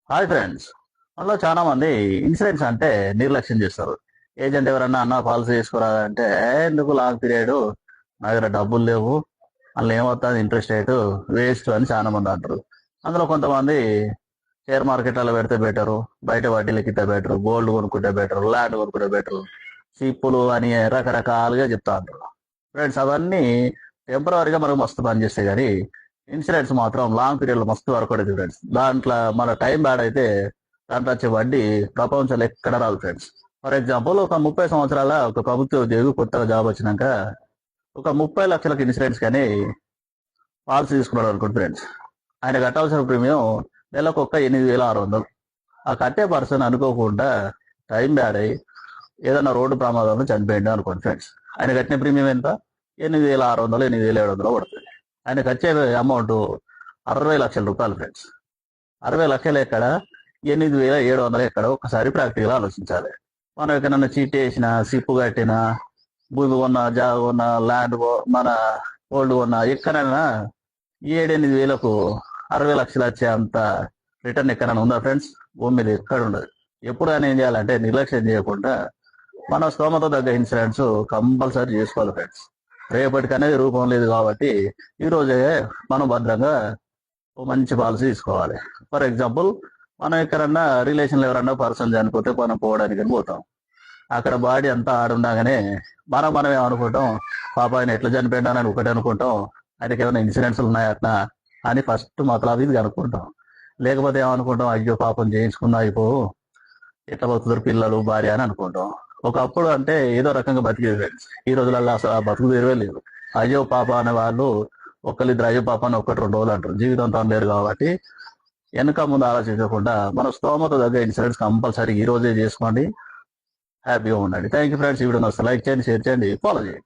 Hi friends. మనలో చాలా మంది ఇన్సూరెన్స్ అంటే నిర్లక్ష్యం చేస్తారు. ఏజెంట్ ఎవరన్నా అన్న పాలసీ చేసుకోరాదంటే ఎందుకు లాంగ్ పీరియడ్, నా దగ్గర డబ్బులు లేవు, అందులో ఏమవుతుంది ఇంట్రెస్ట్ రేటు వేస్ట్ అని చాలా మంది అంటారు. అందులో కొంతమంది షేర్ మార్కెట్లలో పెడితే బెటరు, బయట వడ్డీలకి ఇస్తే బెటరు, గోల్డ్ కొనుక్కుంటే బెటరు, ల్యాండ్ కొనుక్కుంటే బెటరు, సిప్పులు అని రకరకాలుగా చెప్తా ఉంటారు. ఫ్రెండ్స్, అవన్నీ టెంపరీగా మనకు మస్తు పనిచేస్తాయి కానీ ఇన్సూరెన్స్ మాత్రం లాంగ్ పీరియడ్ లో మస్తు వర్క్ అవుతుంది ఫ్రెండ్స్. దాంట్లో మన టైం బ్యాడ్ అయితే దాంట్లో వచ్చే వడ్డీ ప్రపంచంలో ఎక్కడ రాదు ఫ్రెండ్స్. ఫర్ ఎగ్జాంపుల్, ఒక 30 సంవత్సరాల ఒక ప్రభుత్వ ఉద్యోగి కొత్తగా జాబ్ వచ్చినాక ఒక 30 లక్షలకు ఇన్సూరెన్స్ కానీ పాలసీ తీసుకున్నాడు అనుకోండి ఫ్రెండ్స్. ఆయన కట్టాల్సిన ప్రీమియం నెలకు ఒక 8,600. ఆ కట్టే పర్సన్ అనుకోకుండా టైం బ్యాడ్ అయ్యి ఏదైనా రోడ్డు ప్రమాదంలో చనిపోయింది అనుకోండి ఫ్రెండ్స్. ఆయన కట్టిన ప్రీమియం ఎంత? 8,600, 8,700 పడుతుంది. ఆయనకు వచ్చే అమౌంట్ 60 లక్షల రూపాయలు ఫ్రెండ్స్. 60 లక్షలు ఎక్కడ, 8,700 ఎక్కడ? ఒకసారి ప్రాక్టికల్ ఆలోచించాలి. మనం ఎక్కడన్నా చీట్ వేసినా, సిప్పు కట్టినా, భూమి కొన్నా, జాగ కొన్నా, ల్యాండ్ మన గోల్డ్ కొన్నా, ఎక్కడైనా 7-8 వేలకు 60 లక్షలు వచ్చే అంత రిటర్న్ ఎక్కడైనా ఉందా ఫ్రెండ్స్? భూమి మీద ఎక్కడ ఉండదు. ఎప్పుడు అని ఏం చేయాలంటే నిర్లక్ష్యం చేయకుండా మన స్తోమత తగ్గ ఇన్సూరెన్స్ కంపల్సరీ చేసుకోవాలి ఫ్రెండ్స్. రేపటికి అనేది రూపం లేదు కాబట్టి ఈ రోజే మనం భద్రంగా ఓ మంచి పాలసీ తీసుకోవాలి. ఫర్ ఎగ్జాంపుల్, మనం ఎక్కడన్నా రిలేషన్లో ఎవరన్నా పర్సన్ చనిపోతే మనం పోవడానికి పోతాం. అక్కడ బాడీ అంతా ఆడుండగానే మనం ఏమనుకుంటాం, పాప ఆయన ఎట్లా చనిపోయినానని ఒకటి అనుకుంటాం, ఆయనకి ఏమైనా ఇన్సూరెన్స్లు ఉన్నాయట్నా అని ఫస్ట్ మతలాది ఇది అనుకుంటాం. లేకపోతే ఏమనుకుంటాం, అయ్యో పాపం చేయించుకున్నా అయిపో, ఎట్లా బతుకుతారు పిల్లలు భార్య అని అనుకుంటాం. ఒకప్పుడు అంటే ఏదో రకంగా బతికేది ఫ్రెండ్స్. ఈ రోజులలో అసలు ఆ బతుకు తెరవే లేదు. అయ్యో పాప అనే వాళ్ళు ఒకళ్ళిద్దరు అయ్యో పాప అని 1-2 రోజులు అంటారు. జీవితంతో లేరు కాబట్టి వెనక ముందు ఆలోచించకుండా మన స్తోమత దగ్గర ఇన్సూరెన్స్ కంపల్సరీ ఈ రోజే చేసుకోండి. హ్యాపీగా ఉండండి. Thank you friends. ఈ వీడియో నచ్చితే లైక్ చేయండి, షేర్ చేయండి, ఫాలో చేయండి.